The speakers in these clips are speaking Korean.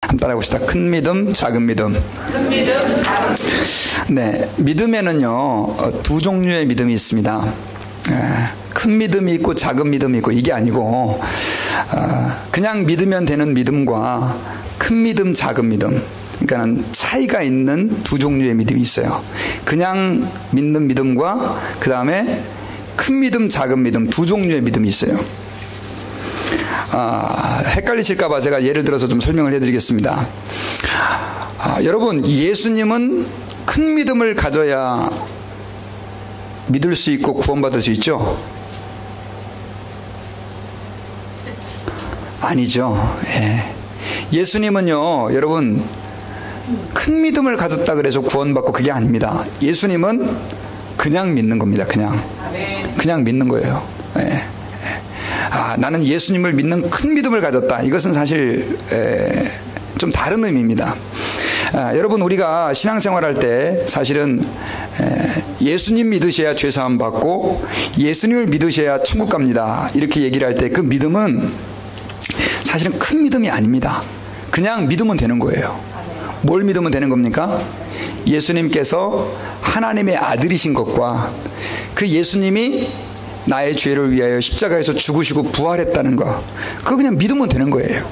한번 따라해 봅시다. 큰 믿음, 작은 믿음. 큰 믿음, 작은 믿음. 네, 믿음에는요 두 종류의 믿음이 있습니다. 큰 믿음이 있고 작은 믿음이 있고, 이게 아니고 그냥 믿으면 되는 믿음과 큰 믿음, 작은 믿음, 그러니까는 차이가 있는 두 종류의 믿음이 있어요. 그냥 믿는 믿음과 그 다음에 큰 믿음, 작은 믿음, 두 종류의 믿음이 있어요. 헷갈리실까봐 제가 예를 들어서 좀 설명을 해드리겠습니다. 여러분, 예수님은 큰 믿음을 가져야 믿을 수 있고 구원받을 수 있죠? 아니죠. 예. 예수님은요, 여러분, 큰 믿음을 가졌다 그래서 구원받고 그게 아닙니다. 예수님은 그냥 믿는 겁니다. 그냥 믿는 거예요. 예. 나는 예수님을 믿는 큰 믿음을 가졌다. 이것은 사실 좀 다른 의미입니다. 여러분, 우리가 신앙생활할 때 사실은 예수님 믿으셔야 죄사함 받고 예수님을 믿으셔야 천국 갑니다, 이렇게 얘기를 할 때 그 믿음은 사실은 큰 믿음이 아닙니다. 그냥 믿으면 되는 거예요. 뭘 믿으면 되는 겁니까? 예수님께서 하나님의 아들이신 것과 그 예수님이 나의 죄를 위하여 십자가에서 죽으시고 부활했다는 거, 그거 그냥 믿으면 되는 거예요.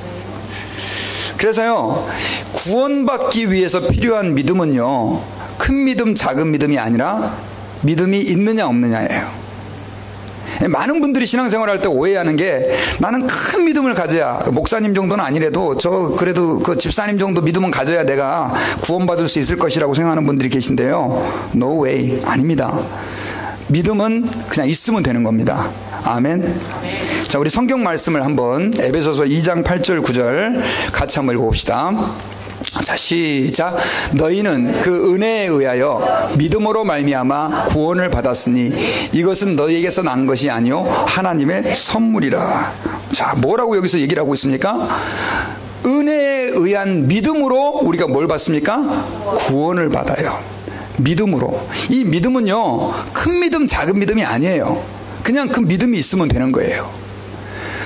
그래서요, 구원받기 위해서 필요한 믿음은요, 큰 믿음, 작은 믿음이 아니라 믿음이 있느냐 없느냐예요. 많은 분들이 신앙생활할 때 오해하는 게, 나는 큰 믿음을 가져야, 목사님 정도는 아니래도 그래도 그 집사님 정도 믿음은 가져야 내가 구원받을 수 있을 것이라고 생각하는 분들이 계신데요, No way. 아닙니다. 믿음은 그냥 있으면 되는 겁니다. 아멘. 자, 우리 성경 말씀을 한번 에베소서 2장 8절 9절 같이 한번 읽어봅시다. 자, 시작. 너희는 그 은혜에 의하여 믿음으로 말미암아 구원을 받았으니 이것은 너희에게서 난 것이 아니요 하나님의 선물이라. 자, 뭐라고 여기서 얘기를 하고 있습니까? 은혜에 의한 믿음으로 우리가 뭘 받습니까? 구원을 받아요. 믿음으로. 이 믿음은요, 큰 믿음, 작은 믿음이 아니에요. 그냥 그 믿음이 있으면 되는 거예요.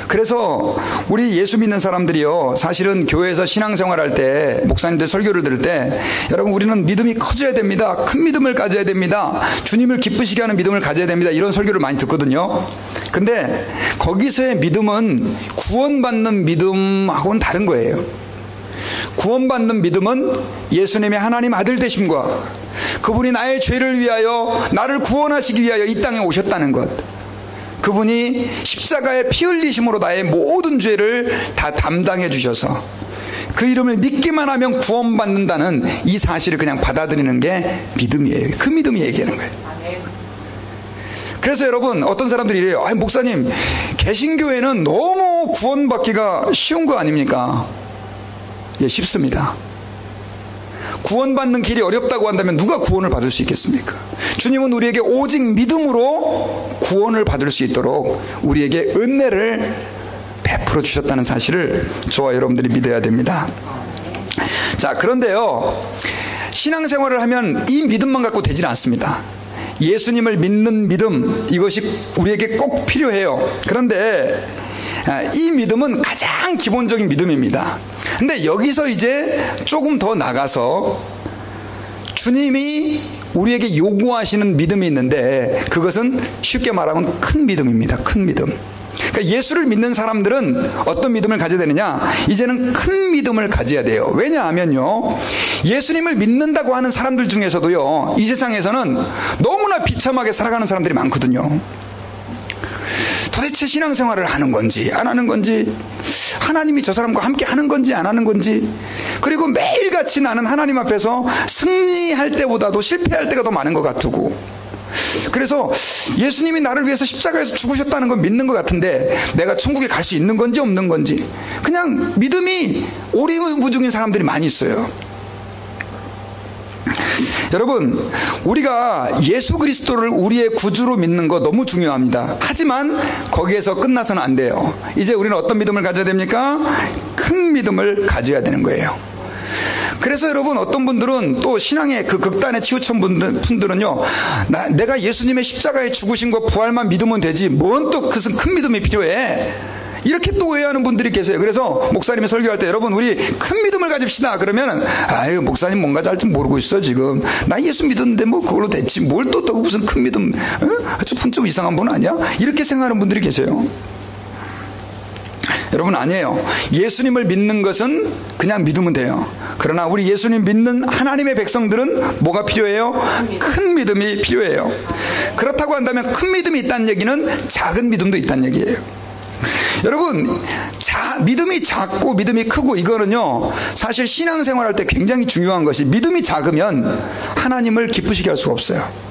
그래서 우리 예수 믿는 사람들이요, 사실은 교회에서 신앙생활할 때, 목사님들 설교를 들을 때, 여러분, 우리는 믿음이 커져야 됩니다, 큰 믿음을 가져야 됩니다, 주님을 기쁘시게 하는 믿음을 가져야 됩니다, 이런 설교를 많이 듣거든요. 근데 거기서의 믿음은 구원받는 믿음하고는 다른 거예요. 구원받는 믿음은 예수님의 하나님 아들 되심과 그분이 나의 죄를 위하여, 나를 구원하시기 위하여 이 땅에 오셨다는 것, 그분이 십자가에 피 흘리심으로 나의 모든 죄를 다 담당해 주셔서 그 이름을 믿기만 하면 구원받는다는 이 사실을 그냥 받아들이는 게 믿음이에요. 그 믿음이 얘기하는 거예요. 그래서 여러분, 어떤 사람들이 이래요. 목사님, 개신교회는 너무 구원받기가 쉬운 거 아닙니까? 예, 쉽습니다. 구원받는 길이 어렵다고 한다면 누가 구원을 받을 수 있겠습니까? 주님은 우리에게 오직 믿음으로 구원을 받을 수 있도록 우리에게 은혜를 베풀어 주셨다는 사실을 저와 여러분들이 믿어야 됩니다. 자, 그런데요, 신앙생활을 하면 이 믿음만 갖고 되지는 않습니다. 예수님을 믿는 믿음, 이것이 우리에게 꼭 필요해요. 그런데 이 믿음은 가장 기본적인 믿음입니다. 근데 여기서 이제 조금 더 나가서 주님이 우리에게 요구하시는 믿음이 있는데, 그것은 쉽게 말하면 큰 믿음입니다. 큰 믿음. 그러니까 예수를 믿는 사람들은 어떤 믿음을 가져야 되느냐? 이제는 큰 믿음을 가져야 돼요. 왜냐하면요, 예수님을 믿는다고 하는 사람들 중에서도요, 이 세상에서는 너무나 비참하게 살아가는 사람들이 많거든요. 도대체 신앙생활을 하는 건지 안 하는 건지, 하나님이 저 사람과 함께 하는 건지 안 하는 건지, 그리고 매일같이 나는 하나님 앞에서 승리할 때보다도 실패할 때가 더 많은 것 같고, 그래서 예수님이 나를 위해서 십자가에서 죽으셨다는 건 믿는 것 같은데 내가 천국에 갈 수 있는 건지 없는 건지, 그냥 믿음이 오리무중인 사람들이 많이 있어요. 여러분, 우리가 예수 그리스도를 우리의 구주로 믿는 거 너무 중요합니다. 하지만 거기에서 끝나서는 안 돼요. 이제 우리는 어떤 믿음을 가져야 됩니까? 큰 믿음을 가져야 되는 거예요. 그래서 여러분, 어떤 분들은 또 신앙의 그 극단에 치우친 분들은요, 내가 예수님의 십자가에 죽으신 거 부활만 믿으면 되지, 뭔 또 그것은 큰 믿음이 필요해, 이렇게 또 오해하는 분들이 계세요. 그래서 목사님이 설교할 때 여러분 우리 큰 믿음을 가집시다 그러면 아유 목사님 뭔가 잘 좀 모르고 있어 지금. 나 예수 믿었는데 뭐 그걸로 됐지 뭘 또 무슨 큰 믿음 좀 이상한 분 아니야? 이렇게 생각하는 분들이 계세요. 여러분 아니에요. 예수님을 믿는 것은 그냥 믿으면 돼요. 그러나 우리 예수님 믿는 하나님의 백성들은 뭐가 필요해요? 큰 믿음이 필요해요. 그렇다고 한다면 큰 믿음이 있다는 얘기는 작은 믿음도 있다는 얘기예요. 여러분 믿음이 작고 믿음이 크고 이거는요 사실 신앙생활할 때 굉장히 중요한 것이 믿음이 작으면 하나님을 기쁘시게 할 수가 없어요.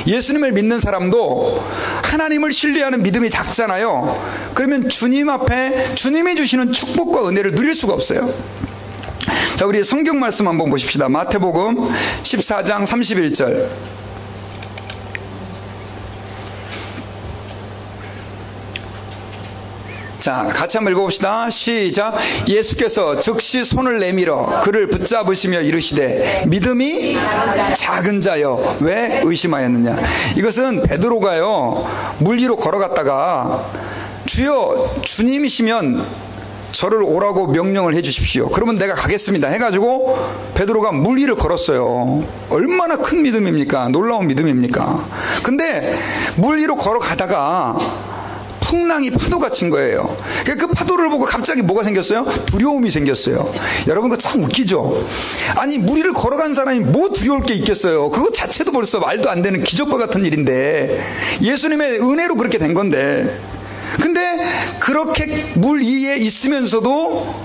예수님을 믿는 사람도 하나님을 신뢰하는 믿음이 작잖아요. 그러면 주님 앞에 주님이 주시는 축복과 은혜를 누릴 수가 없어요. 자, 우리 성경 말씀 한번 보십시다. 마태복음 14장 31절. 자, 같이 한번 읽어봅시다. 시작. 예수께서 즉시 손을 내밀어 그를 붙잡으시며 이르시되 믿음이 작은 자여 왜 의심하였느냐. 이것은 베드로가요 물 위로 걸어갔다가 주여 주님이시면 저를 오라고 명령을 해 주십시오. 그러면 내가 가겠습니다 해가지고 베드로가 물 위를 걸었어요. 얼마나 큰 믿음입니까? 놀라운 믿음입니까? 근데 물 위로 걸어가다가 풍랑이 파도가 친 거예요. 그 파도를 보고 갑자기 뭐가 생겼어요? 두려움이 생겼어요. 여러분 그거 참 웃기죠? 아니 물 위를 걸어간 사람이 뭐 두려울 게 있겠어요? 그거 자체도 벌써 말도 안 되는 기적과 같은 일인데 예수님의 은혜로 그렇게 된 건데 근데 그렇게 물 위에 있으면서도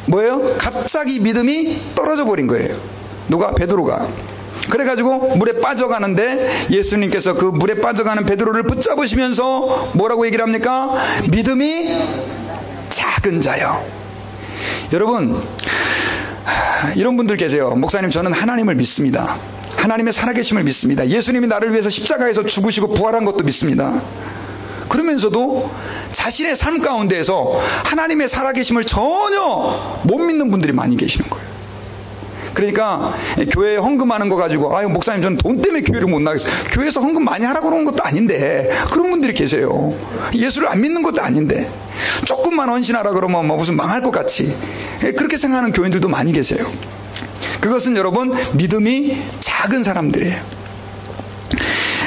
뭐예요? 갑자기 믿음이 떨어져 버린 거예요. 누가? 베드로가. 그래가지고 물에 빠져가는데 예수님께서 그 물에 빠져가는 베드로를 붙잡으시면서 뭐라고 얘기를 합니까? 믿음이 작은 자요. 여러분 이런 분들 계세요. 목사님 저는 하나님을 믿습니다. 하나님의 살아계심을 믿습니다. 예수님이 나를 위해서 십자가에서 죽으시고 부활한 것도 믿습니다. 그러면서도 자신의 삶 가운데에서 하나님의 살아계심을 전혀 못 믿는 분들이 많이 계시는 거예요. 그러니까 교회에 헌금하는 거 가지고 아유 목사님 저는 돈 때문에 교회를 못 나가겠어요. 교회에서 헌금 많이 하라고 그러는 것도 아닌데 그런 분들이 계세요. 예수를 안 믿는 것도 아닌데 조금만 헌신하라 그러면 뭐 무슨 망할 것 같이 그렇게 생각하는 교인들도 많이 계세요. 그것은 여러분 믿음이 작은 사람들이에요.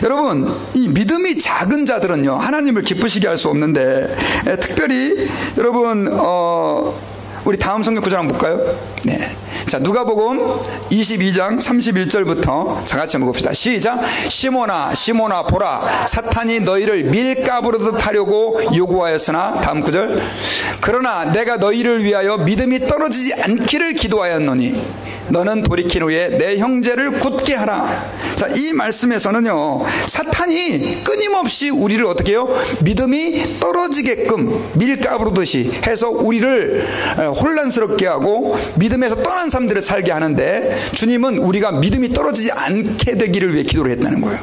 여러분 이 믿음이 작은 자들은요 하나님을 기쁘시게 할 수 없는데 특별히 여러분 우리 다음 성경 구절 한번 볼까요? 네. 자, 누가복음 22장 31절부터 자 같이 한번 봅시다. 시작. 시몬아 시몬아 보라 사탄이 너희를 밀가부르듯 하려고 요구하였으나 다음 구절 그러나 내가 너희를 위하여 믿음이 떨어지지 않기를 기도하였노니 너는 돌이킨 후에 내 형제를 굳게 하라. 자, 이 말씀에서는요 사탄이 끊임없이 우리를 어떻게 해요? 믿음이 떨어지게끔 밀가부르듯이 해서 우리를 혼란스럽게 하고 믿음에서 떠난 사람들을 살게 하는데 주님은 우리가 믿음이 떨어지지 않게 되기를 위해 기도를 했다는 거예요.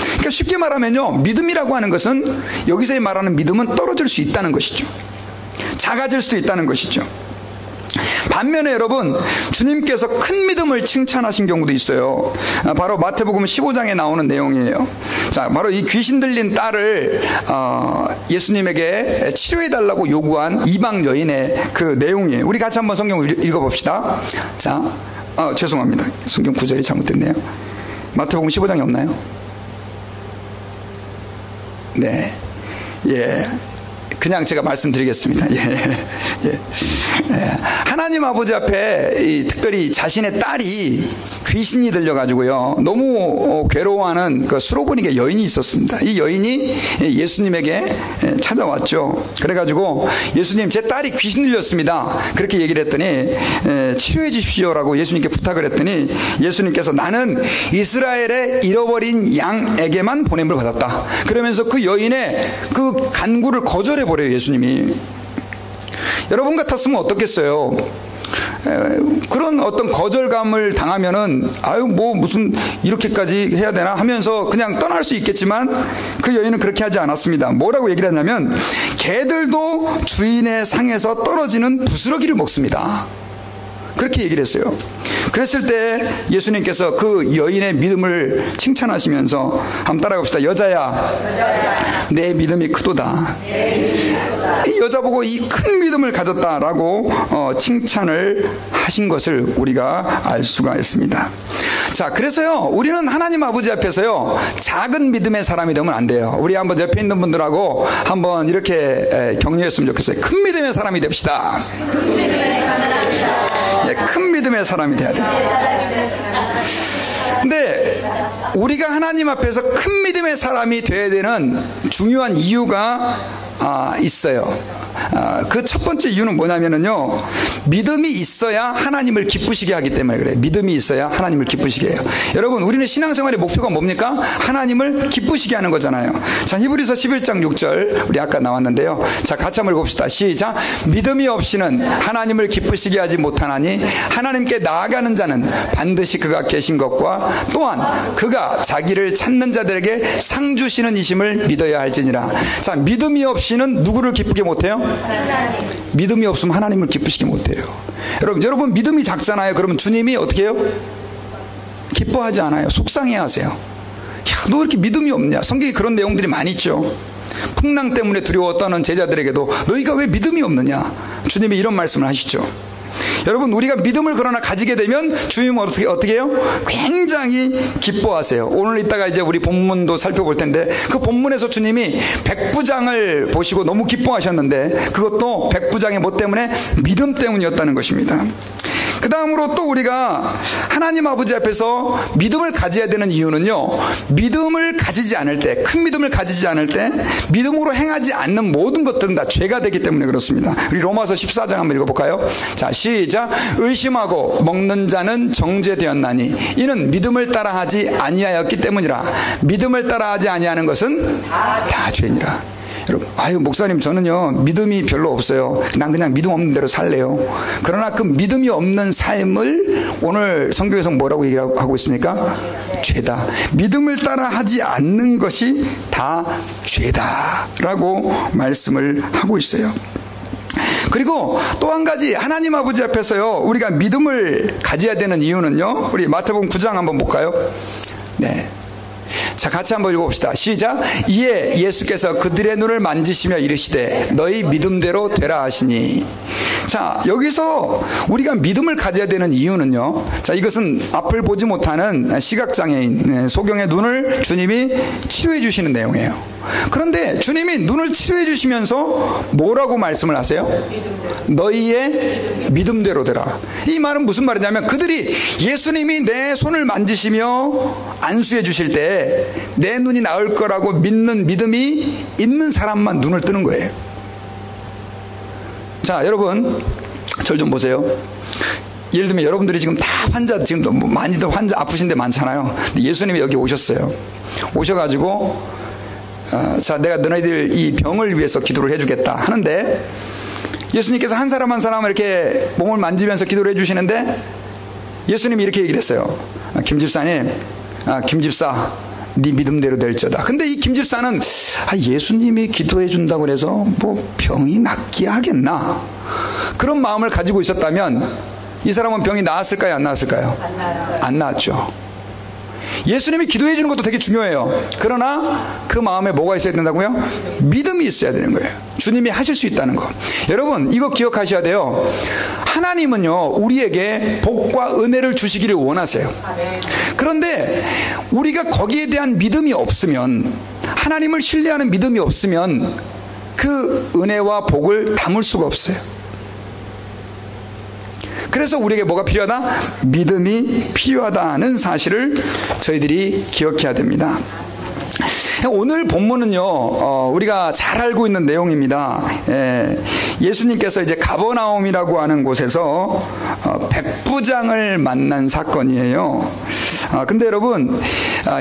그러니까 쉽게 말하면요 믿음이라고 하는 것은 여기서 말하는 믿음은 떨어질 수 있다는 것이죠. 작아질 수도 있다는 것이죠. 반면에 여러분 주님께서 큰 믿음을 칭찬하신 경우도 있어요. 바로 마태복음 15장에 나오는 내용이에요. 자, 바로 이 귀신 들린 딸을 예수님에게 치료해달라고 요구한 이방 여인의 그 내용이에요. 우리 같이 한번 성경을 읽어봅시다. 자, 죄송합니다. 성경 구절이 잘못됐네요. 마태복음 15장이 없나요? 네, 예. 그냥 제가 말씀드리겠습니다. 예. 예. 하나님 아버지 앞에 특별히 자신의 딸이 귀신이 들려가지고요 너무 괴로워하는 그 수로보니게 여인이 있었습니다. 이 여인이 예수님에게 찾아왔죠. 그래가지고 예수님 제 딸이 귀신 들렸습니다. 그렇게 얘기를 했더니 치료해 주십시오라고 예수님께 부탁을 했더니 예수님께서 나는 이스라엘의 잃어버린 양에게만 보냄을 받았다. 그러면서 그 여인의 그 간구를 거절해 버려요 예수님이. 여러분 같았으면 어떻겠어요? 그런 어떤 거절감을 당하면은 아유 뭐 무슨 이렇게까지 해야 되나 하면서 그냥 떠날 수 있겠지만 그 여인은 그렇게 하지 않았습니다. 뭐라고 얘기를 하냐면 개들도 주인의 상에서 떨어지는 부스러기를 먹습니다. 그렇게 얘기를 했어요. 그랬을 때 예수님께서 그 여인의 믿음을 칭찬하시면서 한번 따라가 봅시다. 여자야, 내 믿음이 크도다. 이 여자 보고 이 큰 믿음을 가졌다라고 칭찬을 하신 것을 우리가 알 수가 있습니다. 자, 그래서요, 우리는 하나님 아버지 앞에서요, 작은 믿음의 사람이 되면 안 돼요. 우리 한번 옆에 있는 분들하고 한번 이렇게 격려했으면 좋겠어요. 큰 믿음의 사람이 됩시다. 예, 큰 믿음의 사람이 돼야 돼요. 근데 우리가 하나님 앞에서 큰 믿음의 사람이 돼야 되는 중요한 이유가 있어요. 그 첫 번째 이유는 뭐냐면요, 믿음이 있어야 하나님을 기쁘시게 하기 때문에 그래요. 믿음이 있어야 하나님을 기쁘시게 해요. 여러분, 우리는 신앙생활의 목표가 뭡니까? 하나님을 기쁘시게 하는 거잖아요. 자, 히브리서 11장 6절 우리 아까 나왔는데요. 자, 같이 한번 읽어봅시다. 시작. 믿음이 없이는 하나님을 기쁘시게 하지 못하나니 하나님께 나아가는 자는 반드시 그가 계신 것과 또한 그가 자기를 찾는 자들에게 상 주시는 이심을 믿어야 할지니라. 자, 믿음이 없이는 누구를 기쁘게 못해요? 하나님. 믿음이 없으면 하나님을 기쁘시게 못해요. 여러분 믿음이 작잖아요. 그러면 주님이 어떻게 해요? 기뻐하지 않아요. 속상해하세요. 야, 너 왜 이렇게 믿음이 없냐? 성경에 그런 내용들이 많이 있죠. 풍랑 때문에 두려워 떠는 제자들에게도 너희가 왜 믿음이 없느냐? 주님이 이런 말씀을 하시죠. 여러분, 우리가 믿음을 그러나 가지게 되면 주님은 어떻게 해요? 굉장히 기뻐하세요. 오늘 이따가 이제 우리 본문도 살펴볼 텐데, 그 본문에서 주님이 백부장을 보시고 너무 기뻐하셨는데 그것도 백부장의 뭐 때문에? 믿음 때문이었다는 것입니다. 그 다음으로 또 우리가 하나님 아버지 앞에서 믿음을 가져야 되는 이유는요, 믿음을 가지지 않을 때, 큰 믿음을 가지지 않을 때 믿음으로 행하지 않는 모든 것들은 다 죄가 되기 때문에 그렇습니다. 우리 로마서 14장 한번 읽어볼까요? 자, 시작. 의심하고 먹는 자는 정죄되었나니 이는 믿음을 따라하지 아니하였기 때문이라. 믿음을 따라하지 아니하는 것은 다 죄니라. 여러분, 목사님, 저는요 믿음이 별로 없어요. 난 그냥 믿음 없는 대로 살래요. 그러나 그 믿음이 없는 삶을 오늘 성경에서 뭐라고 얘기하고 있습니까? 죄다. 믿음을 따라 하지 않는 것이 다 죄다라고 말씀을 하고 있어요. 그리고 또 한 가지, 하나님 아버지 앞에서요 우리가 믿음을 가져야 되는 이유는요, 우리 마태복음 9장 한번 볼까요? 네. 자, 같이 한번 읽어봅시다. 시작. 이에 예수께서 그들의 눈을 만지시며 이르시되 너희 믿음대로 되라 하시니. 자, 여기서 우리가 믿음을 가져야 되는 이유는요, 자, 이것은 앞을 보지 못하는 시각장애인 소경의 눈을 주님이 치료해 주시는 내용이에요. 그런데 주님이 눈을 치료해 주시면서 뭐라고 말씀을 하세요? 너희의 믿음대로 되라. 이 말은 무슨 말이냐면, 그들이 예수님이 내 손을 만지시며 안수해 주실 때 내 눈이 나을 거라고 믿는 믿음이 있는 사람만 눈을 뜨는 거예요. 자, 여러분 절 좀 보세요. 예를 들면 여러분들이 지금 다 환자, 지금 많이들 환자 아프신데 많잖아요. 근데 예수님이 여기 오셨어요. 오셔가지고 자, 내가 너희들 이 병을 위해서 기도를 해주겠다 하는데, 예수님께서 한 사람 한 사람 이렇게 몸을 만지면서 기도를 해주시는데, 예수님이 이렇게 얘기를 했어요. 김 집사님, 김 집사, 네 믿음대로 될지어다. 근데 이 김 집사는 예수님이 기도해 준다고 해서 뭐 병이 낫게 하겠나, 그런 마음을 가지고 있었다면 이 사람은 병이 나았을까요, 안 나았을까요? 안 나았어요. 안 나았죠. 예수님이 기도해 주는 것도 되게 중요해요. 그러나 그 마음에 뭐가 있어야 된다고요? 믿음이 있어야 되는 거예요. 주님이 하실 수 있다는 거. 여러분, 이거 기억하셔야 돼요. 하나님은요 우리에게 복과 은혜를 주시기를 원하세요. 그런데 우리가 거기에 대한 믿음이 없으면, 하나님을 신뢰하는 믿음이 없으면 그 은혜와 복을 담을 수가 없어요. 그래서 우리에게 뭐가 필요하다? 믿음이 필요하다는 사실을 저희들이 기억해야 됩니다. 오늘 본문은요 우리가 잘 알고 있는 내용입니다. 예수님께서 이제 가버나움이라고 하는 곳에서 백부장을 만난 사건이에요. 근데 여러분,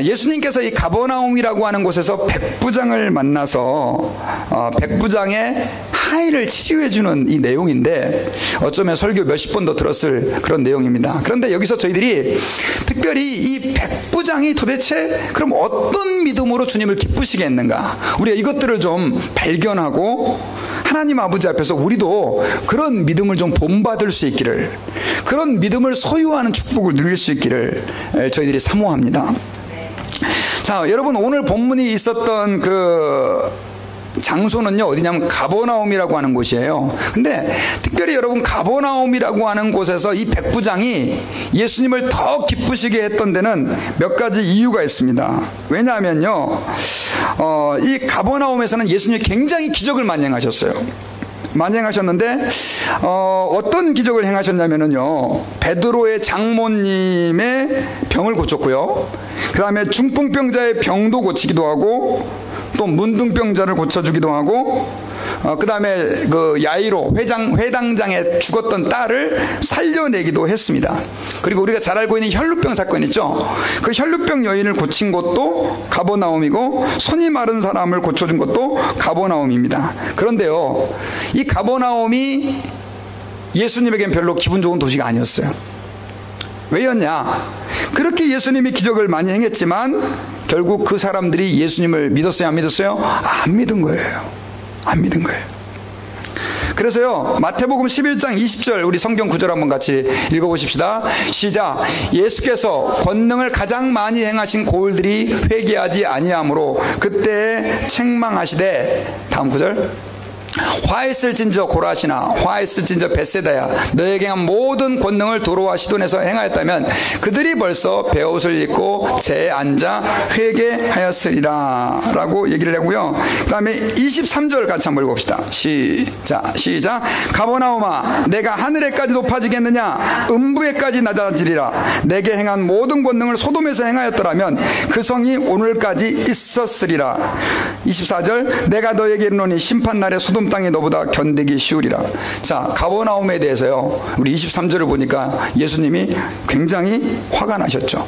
예수님께서 이 가버나움이라고 하는 곳에서 백부장을 만나서 백부장의 하인을 치료해주는 이 내용인데, 어쩌면 설교 몇십 번 더 들었을 그런 내용입니다. 그런데 여기서 저희들이 특별히 이 백부장이 도대체 그럼 어떤 믿음으로 주님을 기쁘시게 했는가, 우리가 이것들을 좀 발견하고 하나님 아버지 앞에서 우리도 그런 믿음을 좀 본받을 수 있기를, 그런 믿음을 소유하는 축복을 누릴 수 있기를 저희들이 사모합니다. 자, 여러분, 오늘 본문이 있었던 그 장소는요, 어디냐면 가버나움이라고 하는 곳이에요. 근데 특별히 여러분, 가버나움이라고 하는 곳에서 이 백부장이 예수님을 더 기쁘시게 했던 데는 몇 가지 이유가 있습니다. 왜냐하면요, 이 가버나움에서는 예수님이 굉장히 기적을 많이 행하셨어요. 많이 행하셨는데 어떤 기적을 행하셨냐면요, 베드로의 장모님의 병을 고쳤고요, 그 다음에 중풍병자의 병도 고치기도 하고, 또 문둥병자를 고쳐주기도 하고, 그 다음에 그 야이로 회당장에 죽었던 딸을 살려내기도 했습니다. 그리고 우리가 잘 알고 있는 혈루병 사건 있죠. 그 혈루병 여인을 고친 것도 가버나움이고, 손이 마른 사람을 고쳐준 것도 가버나움입니다. 그런데요, 이 가버나움이 예수님에겐 별로 기분 좋은 도시가 아니었어요. 왜였냐? 그렇게 예수님이 기적을 많이 행했지만 결국 그 사람들이 예수님을 믿었어요, 안 믿었어요? 안 믿은 거예요. 안 믿은 거예요. 그래서요, 마태복음 11장 20절 우리 성경 구절 한번 같이 읽어보십시다. 시작. 예수께서 권능을 가장 많이 행하신 고을들이 회개하지 아니하므로 그때 책망하시되, 다음 구절, 화했을진저 고라시나 화했을진저 벳세다야, 너에게 한 모든 권능을 도로와 시돈에서 행하였다면 그들이 벌써 베옷을 입고 재에 앉아 회개하였으리라 라고 얘기를 하고요. 그 다음에 23절 같이 한번 읽어봅시다. 시작. 가버나움아, 내가 하늘에까지 높아지겠느냐? 음부에까지 낮아지리라. 내게 행한 모든 권능을 소돔에서 행하였더라면 그 성이 오늘까지 있었으리라. 24절, 내가 너에게 이르노니 심판날에 소돔 땅이 너보다 견디기 쉬우리라. 자, 가버나움에 대해서요, 우리 23절을 보니까 예수님이 굉장히 화가 나셨죠.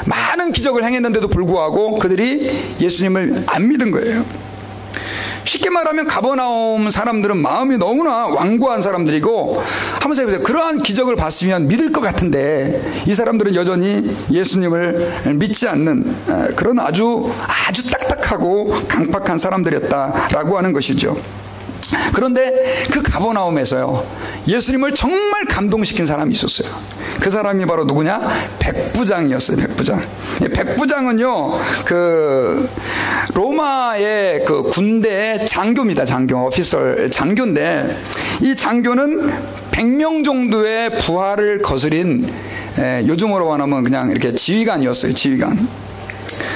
많은 기적을 행했는데도 불구하고 그들이 예수님을 안 믿은 거예요. 쉽게 말하면 가버나움 사람들은 마음이 너무나 완고한 사람들이고, 한번 생각해보세요. 그러한 기적을 봤으면 믿을 것 같은데 이 사람들은 여전히 예수님을 믿지 않는 그런 아주 딱딱하고 강팍한 사람들이었다라고 하는 것이죠. 그런데 그 가버나움에서요, 예수님을 정말 감동시킨 사람이 있었어요. 그 사람이 바로 누구냐? 백부장이었어요. 백부장은요, 그 로마의 그 군대의 장교입니다. 장교인데, 이 장교는 100명 정도의 부하를 거스린, 요즘으로 말하면 그냥 이렇게 지휘관이었어요. 지휘관.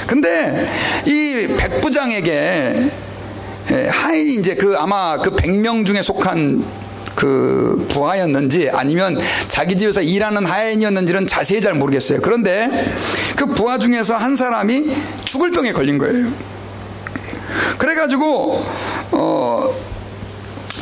근데 이 백부장에게 하인이 이제 아마 그 100명 중에 속한 그 부하였는지 아니면 자기 집에서 일하는 하인이었는지는 자세히 잘 모르겠어요. 그런데 그 부하 중에서 한 사람이 죽을 병에 걸린 거예요. 그래가지고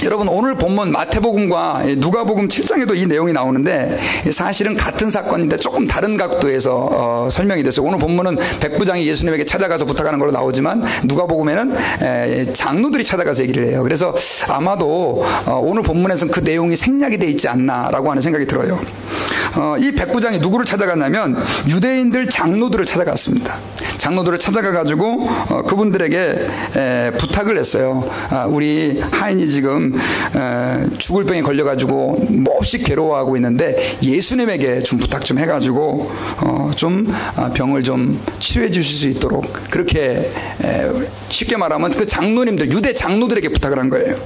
여러분, 오늘 본문 마태복음과 누가복음 7장에도 이 내용이 나오는데 사실은 같은 사건인데 조금 다른 각도에서 설명이 됐어요. 오늘 본문은 백부장이 예수님에게 찾아가서 부탁하는 걸로 나오지만 누가복음에는 장로들이 찾아가서 얘기를 해요. 그래서 아마도 오늘 본문에서는 그 내용이 생략이 돼 있지 않나라고 하는 생각이 들어요. 이 백부장이 누구를 찾아갔냐면 유대인들 장로들을 찾아갔습니다. 장로들을 찾아가가지고 그분들에게 부탁을 했어요. 우리 하인이 지금 죽을 병에 걸려가지고 몹시 괴로워하고 있는데 예수님에게 좀 부탁 좀 해가지고 좀 병을 좀 치료해 주실 수 있도록, 그렇게 쉽게 말하면 그 장로님들, 유대 장로들에게 부탁을 한 거예요.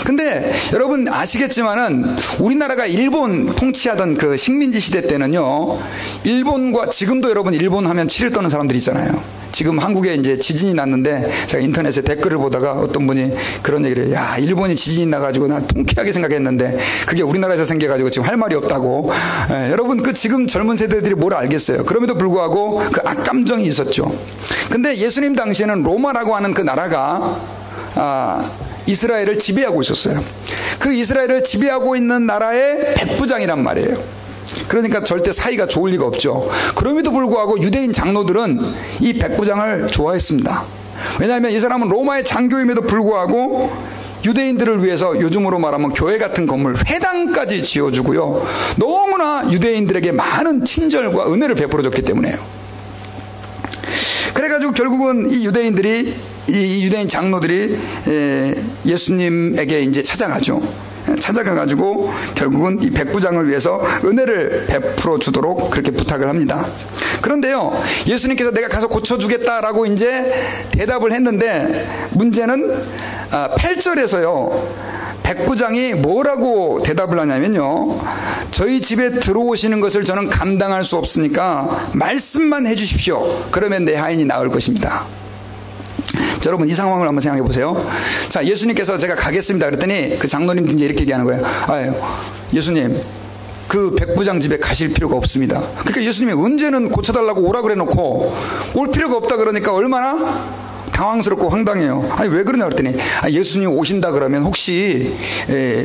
근데 여러분 아시겠지만은 우리나라가 일본 통치하던 그 식민지 시대 때는요, 일본과 지금도 여러분 일본 하면 치를 떠는 사람들이 있잖아요. 지금 한국에 이제 지진이 났는데 제가 인터넷에 댓글을 보다가 어떤 분이 그런 얘기를 해요. 야, 일본이 지진이 나가지고 나 통쾌하게 생각했는데 그게 우리나라에서 생겨가지고 지금 할 말이 없다고. 여러분, 그 지금 젊은 세대들이 뭘 알겠어요. 그럼에도 불구하고 그 악감정이 있었죠. 근데 예수님 당시에는 로마라고 하는 그 나라가 이스라엘을 지배하고 있었어요. 그 이스라엘을 지배하고 있는 나라의 백부장이란 말이에요. 그러니까 절대 사이가 좋을 리가 없죠. 그럼에도 불구하고 유대인 장로들은 이 백부장을 좋아했습니다. 왜냐하면 이 사람은 로마의 장교임에도 불구하고 유대인들을 위해서 요즘으로 말하면 교회 같은 건물, 회당까지 지어주고요, 너무나 유대인들에게 많은 친절과 은혜를 베풀어줬기 때문에요. 그래가지고 결국은 이 유대인들이 이 유대인 장로들이 예수님에게 이제 찾아가죠. 찾아가가지고 결국은 이 백부장을 위해서 은혜를 베풀어 주도록 그렇게 부탁을 합니다. 그런데요, 예수님께서 내가 가서 고쳐주겠다라고 이제 대답을 했는데, 문제는 8절에서요 백부장이 뭐라고 대답을 하냐면요, 저희 집에 들어오시는 것을 저는 감당할 수 없으니까 말씀만 해주십시오. 그러면 내 하인이 나을 것입니다. 자, 여러분 이 상황을 한번 생각해 보세요. 자, 예수님께서 제가 가겠습니다 그랬더니 그 장로님 이제 이렇게 얘기하는 거예요. 아유, 예수님 그 백부장 집에 가실 필요가 없습니다. 그러니까 예수님이 언제는 고쳐달라고 오라 그래 놓고 올 필요가 없다 그러니까 얼마나 당황스럽고 황당해요. 아니 왜 그러냐 그랬더니 예수님 오신다 그러면 혹시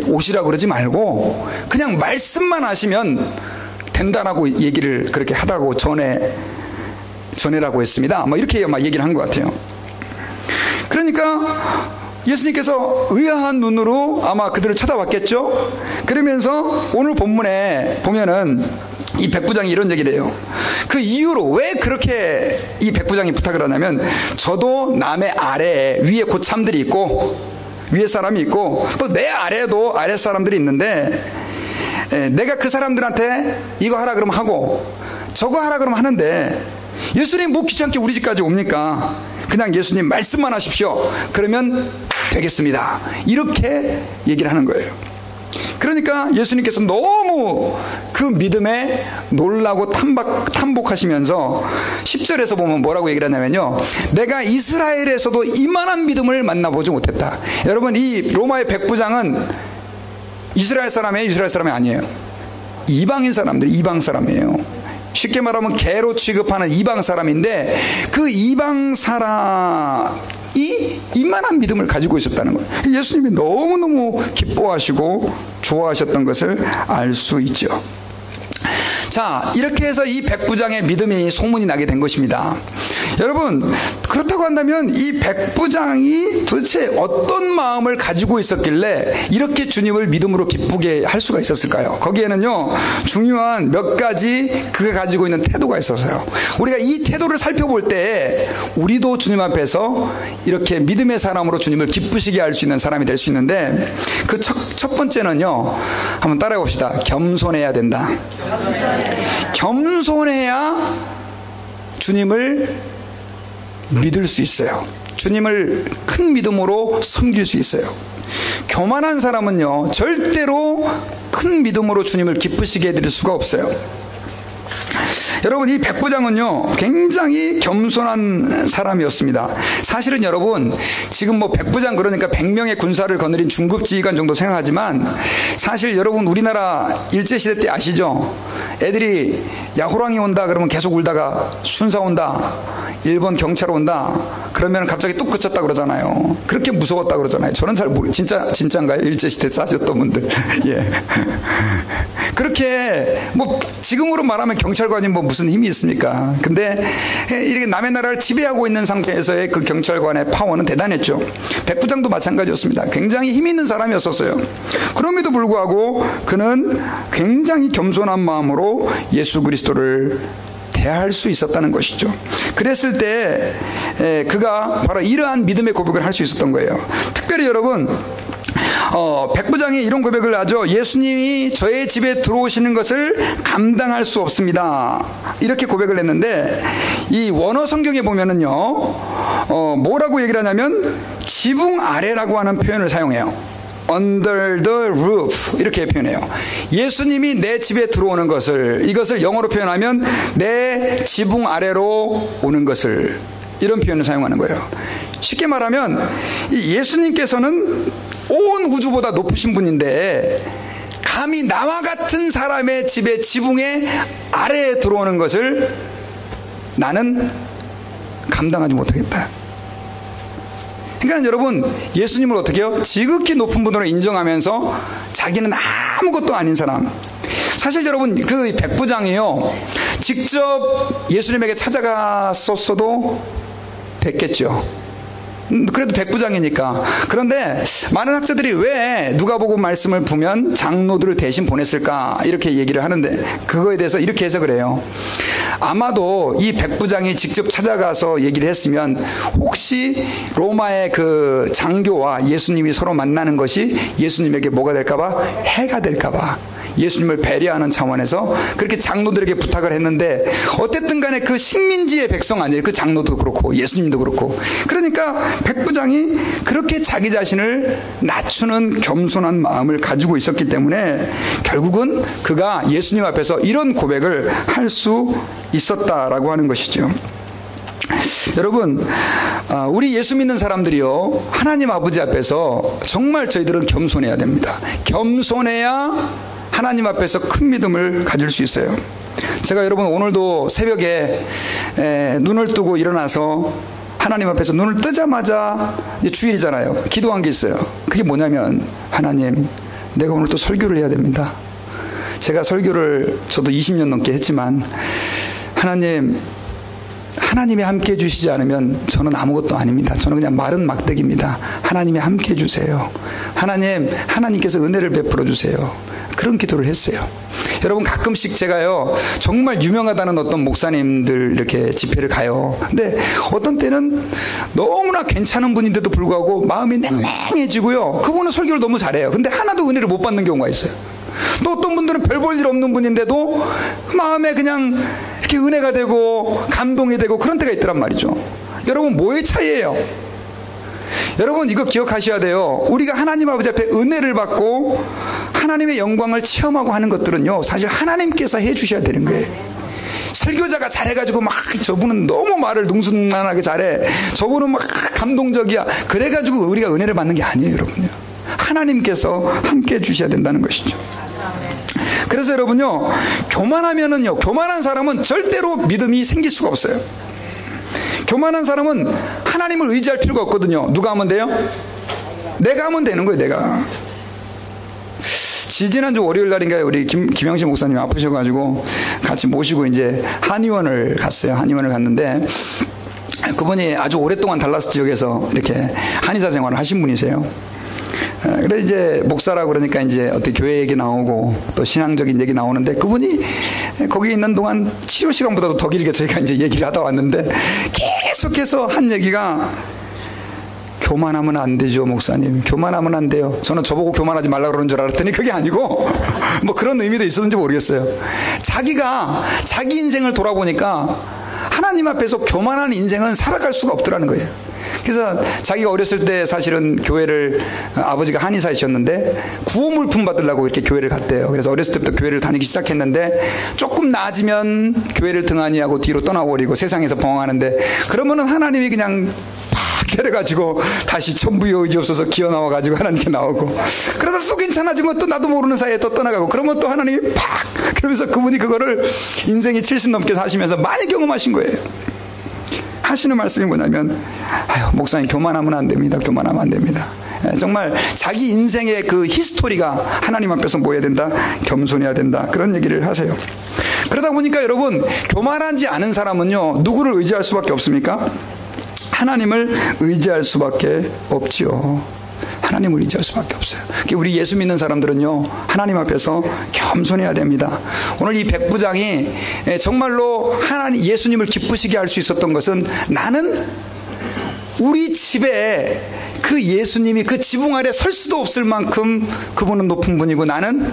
오시라 그러지 말고 그냥 말씀만 하시면 된다라고 얘기를 그렇게 하다고 전해라고 했습니다. 뭐 이렇게 막 얘기를 한 것 같아요. 그러니까 예수님께서 의아한 눈으로 아마 그들을 쳐다봤겠죠. 그러면서 오늘 본문에 보면은 이 백부장이 이런 얘기를 해요. 그 이유로 왜 그렇게 이 백부장이 부탁을 하냐면, 저도 남의 아래에 위에 고참들이 있고 위에 사람이 있고 또 내 아래에도 아래 사람들이 있는데, 내가 그 사람들한테 이거 하라 그러면 하고 저거 하라 그러면 하는데 예수님 뭐 귀찮게 우리 집까지 옵니까? 그냥 예수님 말씀만 하십시오. 그러면 되겠습니다. 이렇게 얘기를 하는 거예요. 그러니까 예수님께서 너무 그 믿음에 놀라고 탐복하시면서 10절에서 보면 뭐라고 얘기를 하냐면요, 내가 이스라엘에서도 이만한 믿음을 만나보지 못했다. 여러분 이 로마의 백부장은 이스라엘 사람이 아니에요. 이방인 사람들, 이방 사람이에요. 쉽게 말하면 개로 취급하는 이방 사람인데, 그 이방 사람이 이만한 믿음을 가지고 있었다는 거예요. 예수님이 너무너무 기뻐하시고 좋아하셨던 것을 알 수 있죠. 자, 이렇게 해서 이 백부장의 믿음이 소문이 나게 된 것입니다. 여러분, 그렇다고 한다면 이 백부장이 도대체 어떤 마음을 가지고 있었길래 이렇게 주님을 믿음으로 기쁘게 할 수가 있었을까요? 거기에는요 중요한 몇 가지 그가 가지고 있는 태도가 있어서요. 우리가 이 태도를 살펴볼 때 우리도 주님 앞에서 이렇게 믿음의 사람으로 주님을 기쁘시게 할 수 있는 사람이 될 수 있는데, 그 첫 번째는요, 한번 따라해 봅시다. 겸손해야 된다. 겸손해야 주님을 믿을 수 있어요. 주님을 큰 믿음으로 섬길 수 있어요. 교만한 사람은요 절대로 큰 믿음으로 주님을 기쁘시게 해드릴 수가 없어요. 여러분 이 백부장은요 굉장히 겸손한 사람이었습니다. 사실은 여러분 지금 뭐 백부장 그러니까 100명의 군사를 거느린 중급 지휘관 정도 생각하지만, 사실 여러분 우리나라 일제시대 때 아시죠? 애들이 야 호랑이 온다 그러면 계속 울다가 순사 온다, 일본 경찰 온다 그러면 갑자기 뚝 그쳤다 그러잖아요. 그렇게 무서웠다 그러잖아요. 저는 잘 진짜인가요? 일제시대 사셨던 분들. 예. 그렇게 뭐 지금으로 말하면 경찰관이 뭐 무슨 힘이 있습니까? 근데 이렇게 남의 나라를 지배하고 있는 상태에서의 그 경찰관의 파워는 대단했죠. 백부장도 마찬가지였습니다. 굉장히 힘 있는 사람이었었어요. 그럼에도 불구하고 그는 굉장히 겸손한 마음으로 예수 그리스도를 대할 수 있었다는 것이죠. 그랬을 때 그가 바로 이러한 믿음의 고백을 할 수 있었던 거예요. 특별히 여러분 백부장이 이런 고백을 하죠. 예수님이 저의 집에 들어오시는 것을 감당할 수 없습니다. 이렇게 고백을 했는데, 이 원어 성경에 보면은요 뭐라고 얘기를 하냐면 지붕 아래라고 하는 표현을 사용해요. Under the roof 이렇게 표현해요. 예수님이 내 집에 들어오는 것을, 이것을 영어로 표현하면 내 지붕 아래로 오는 것을, 이런 표현을 사용하는 거예요. 쉽게 말하면 이 예수님께서는 온 우주보다 높으신 분인데 감히 나와 같은 사람의 집에 지붕의 아래에 들어오는 것을 나는 감당하지 못하겠다. 그러니까 여러분 예수님을 어떻게 해요? 지극히 높은 분으로 인정하면서 자기는 아무것도 아닌 사람. 사실 여러분 그 백부장이요 직접 예수님에게 찾아갔었어도 됐겠죠. 그래도 백부장이니까. 그런데 많은 학자들이 왜 누가복음 말씀을 보면 장로들을 대신 보냈을까 이렇게 얘기를 하는데, 그거에 대해서 이렇게 해석을 해요. 아마도 이 백부장이 직접 찾아가서 얘기를 했으면 혹시 로마의 그 장교와 예수님이 서로 만나는 것이 예수님에게 뭐가 될까봐, 해가 될까봐 예수님을 배려하는 차원에서 그렇게 장로들에게 부탁을 했는데, 어쨌든 간에 그 식민지의 백성 아니에요. 그 장로도 그렇고 예수님도 그렇고. 그러니까 백부장이 그렇게 자기 자신을 낮추는 겸손한 마음을 가지고 있었기 때문에 결국은 그가 예수님 앞에서 이런 고백을 할 수 있었다라고 하는 것이죠. 여러분, 우리 예수 믿는 사람들이요, 하나님 아버지 앞에서 정말 저희들은 겸손해야 됩니다. 겸손해야 하나님 앞에서 큰 믿음을 가질 수 있어요. 제가 여러분 오늘도 새벽에 눈을 뜨고 일어나서 하나님 앞에서 눈을 뜨자마자, 이제 주일이잖아요, 기도한 게 있어요. 그게 뭐냐면, 하나님, 내가 오늘 또 설교를 해야 됩니다. 제가 설교를 저도 20년 넘게 했지만, 하나님이 함께 해주시지 않으면 저는 아무것도 아닙니다. 저는 그냥 마른 막대기입니다. 하나님이 함께 해주세요. 하나님께서 은혜를 베풀어 주세요. 그런 기도를 했어요. 여러분, 가끔씩 제가요, 정말 유명하다는 어떤 목사님들 이렇게 집회를 가요. 근데 어떤 때는 너무나 괜찮은 분인데도 불구하고 마음이 냉랭해지고요, 그분은 설교를 너무 잘해요. 근데 하나도 은혜를 못 받는 경우가 있어요. 또 어떤 분들은 별 볼 일 없는 분인데도 마음에 그냥 이렇게 은혜가 되고 감동이 되고 그런 때가 있더란 말이죠. 여러분, 뭐의 차이예요? 여러분, 이거 기억하셔야 돼요. 우리가 하나님 아버지 앞에 은혜를 받고 하나님의 영광을 체험하고 하는 것들은요, 사실 하나님께서 해주셔야 되는 거예요. 설교자가 잘해가지고 막 저분은 너무 말을 능수능란하게 잘해, 저분은 막 감동적이야, 그래가지고 우리가 은혜를 받는 게 아니에요. 여러분요, 하나님께서 함께 해주셔야 된다는 것이죠. 그래서 여러분요, 교만한 사람은 절대로 믿음이 생길 수가 없어요. 교만한 사람은 하나님을 의지할 필요가 없거든요. 누가 하면 돼요? 내가 하면 되는 거예요. 내가. 지지난주 월요일 날인가요, 우리 김영신 목사님 아프셔가지고 같이 모시고 이제 한의원을 갔어요. 한의원을 갔는데, 그분이 아주 오랫동안 달라스 지역에서 이렇게 한의사 생활을 하신 분이세요. 그래 이제 목사라고 그러니까 이제 어떻게 교회 얘기 나오고 또 신앙적인 얘기 나오는데, 그분이 거기 있는 동안 치료 시간보다도 더 길게 저희가 이제 얘기를 하다 왔는데, 계속해서 한 얘기가, 교만하면 안 되죠, 목사님. 교만하면 안 돼요. 저는 저보고 교만하지 말라 그러는 줄 알았더니 그게 아니고 뭐 그런 의미도 있었는지 모르겠어요. 자기가 자기 인생을 돌아보니까 하나님 앞에서 교만한 인생은 살아갈 수가 없더라는 거예요. 그래서 자기가 어렸을 때 사실은 교회를, 아버지가 한의사이셨는데 구호물품 받으려고 이렇게 교회를 갔대요. 그래서 어렸을 때부터 교회를 다니기 시작했는데, 조금 나아지면 교회를 등한히 하고 뒤로 떠나버리고 세상에서 벙하는데, 그러면은 하나님이 그냥 팍 때려가지고 다시 천부의 의지 없어서 기어 나와가지고 하나님께 나오고, 그러다 또 괜찮아지면 또 나도 모르는 사이에 또 떠나가고, 그러면 또 하나님이 팍, 그러면서 그분이 그거를 인생이 70 넘게 사시면서 많이 경험하신 거예요. 하시는 말씀이 뭐냐면, 목사님, 교만하면 안 됩니다. 교만하면 안 됩니다. 정말 자기 인생의 그 히스토리가 하나님 앞에서 뭐 해야 된다? 겸손해야 된다. 그런 얘기를 하세요. 그러다 보니까 여러분, 교만하지 않은 사람은요, 누구를 의지할 수밖에 없습니까? 하나님을 의지할 수밖에 없지요. 하나님을 의지할 수밖에 없어요. 우리 예수 믿는 사람들은요, 하나님 앞에서 겸손해야 됩니다. 오늘 이 백부장이 정말로 예수님을 기쁘시게 할 수 있었던 것은, 나는 우리 집에 그 예수님이 그 지붕 아래 설 수도 없을 만큼 그분은 높은 분이고 나는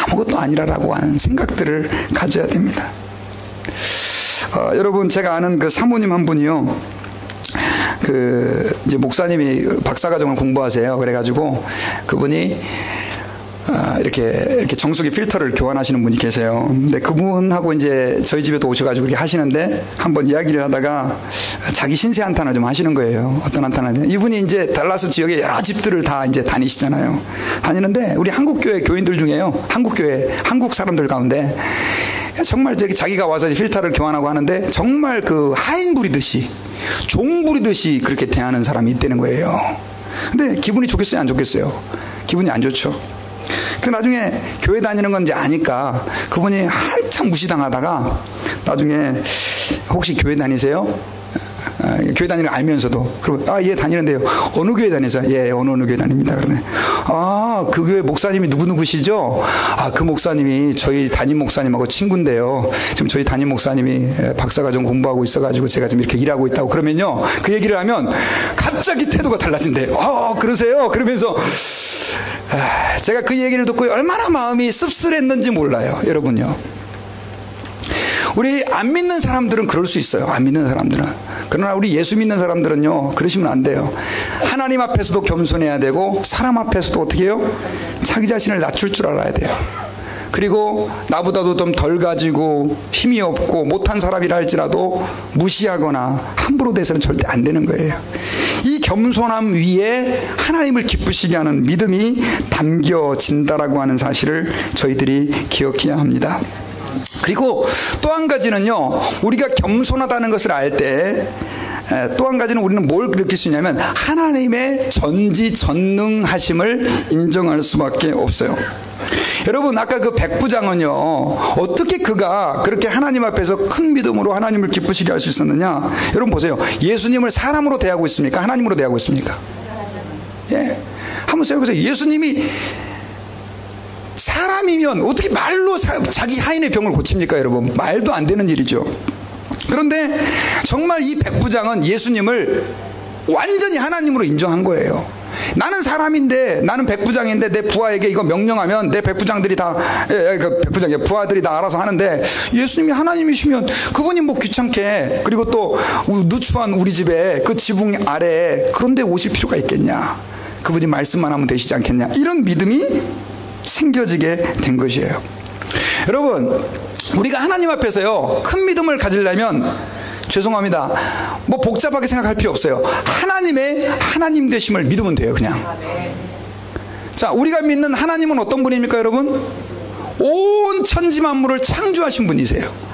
아무것도 아니라라고 하는 생각들을 가져야 됩니다. 여러분, 제가 아는 그 사모님 한 분이요, 이제 목사님이 박사과정을 공부하세요. 그래가지고 그분이 이렇게 정수기 필터를 교환하시는 분이 계세요. 근데 그분하고 이제 저희 집에도 오셔가지고 이렇게 하시는데, 한번 이야기를 하다가 자기 신세 한탄을 좀 하시는 거예요. 어떤 한탄을? 이분이 이제 달라스 지역에 여러 집들을 다 이제 다니시잖아요. 다니는데 우리 한국교회 교인들 중에요, 한국 사람들 가운데 정말 자기가 와서 필터를 교환하고 하는데, 정말 그 하인 부리듯이, 종 부리듯이 그렇게 대하는 사람이 있다는 거예요. 근데 기분이 좋겠어요, 안 좋겠어요? 기분이 안 좋죠. 그 나중에 교회 다니는 건 이제 아니까 그분이 한참 무시당하다가 나중에, 혹시 교회 다니세요? 교회 다니는 걸 알면서도. 그러면 얘 다니는데요. 어느 교회 다니세요? 예, 어느 교회 다닙니다. 그러네. 그 교회 목사님이 누구시죠? 그 목사님이 저희 담임 목사님하고 친구인데요. 지금 저희 담임 목사님이 박사과정 공부하고 있어가지고 제가 지금 이렇게 일하고 있다고. 그러면요, 그 얘기를 하면 갑자기 태도가 달라진대요. 그러세요? 그러면서 제가 그 얘기를 듣고 얼마나 마음이 씁쓸했는지 몰라요. 여러분요, 우리 안 믿는 사람들은 그럴 수 있어요. 안 믿는 사람들은. 그러나 우리 예수 믿는 사람들은요, 그러시면 안 돼요. 하나님 앞에서도 겸손해야 되고 사람 앞에서도 어떻게 해요? 자기 자신을 낮출 줄 알아야 돼요. 그리고 나보다도 좀 덜 가지고 힘이 없고 못한 사람이라 할지라도 무시하거나 함부로 대해서는 절대 안 되는 거예요. 이 겸손함 위에 하나님을 기쁘시게 하는 믿음이 담겨진다라고 하는 사실을 저희들이 기억해야 합니다. 그리고 또 한 가지는요, 우리가 겸손하다는 것을 알 때 또 한 가지는 우리는 뭘 느낄 수 있냐면 하나님의 전지전능하심을 인정할 수밖에 없어요. 여러분, 아까 그 백부장은요, 어떻게 그가 그렇게 하나님 앞에서 큰 믿음으로 하나님을 기쁘시게 할 수 있었느냐? 여러분 보세요. 예수님을 사람으로 대하고 있습니까? 하나님으로 대하고 있습니까? 예, 한번 생각해보세요. 예수님이 사람이면 어떻게 말로 자기 하인의 병을 고칩니까? 여러분, 말도 안 되는 일이죠. 그런데 정말 이 백부장은 예수님을 완전히 하나님으로 인정한 거예요. 나는 사람인데, 나는 백부장인데 내 부하에게 이거 명령하면 내 백부장들이 다, 부하들이 다 알아서 하는데, 예수님이 하나님이시면 그분이 뭐 귀찮게, 그리고 또 누추한 우리 집에 그 지붕 아래에 그런데 오실 필요가 있겠냐? 그분이 말씀만 하면 되시지 않겠냐? 이런 믿음이 생겨지게 된 것이에요. 여러분, 우리가 하나님 앞에서요, 큰 믿음을 가지려면, 죄송합니다, 뭐 복잡하게 생각할 필요 없어요. 하나님의 하나님 되심을 믿으면 돼요. 그냥. 자, 우리가 믿는 하나님은 어떤 분입니까, 여러분? 온 천지 만물을 창조하신 분이세요.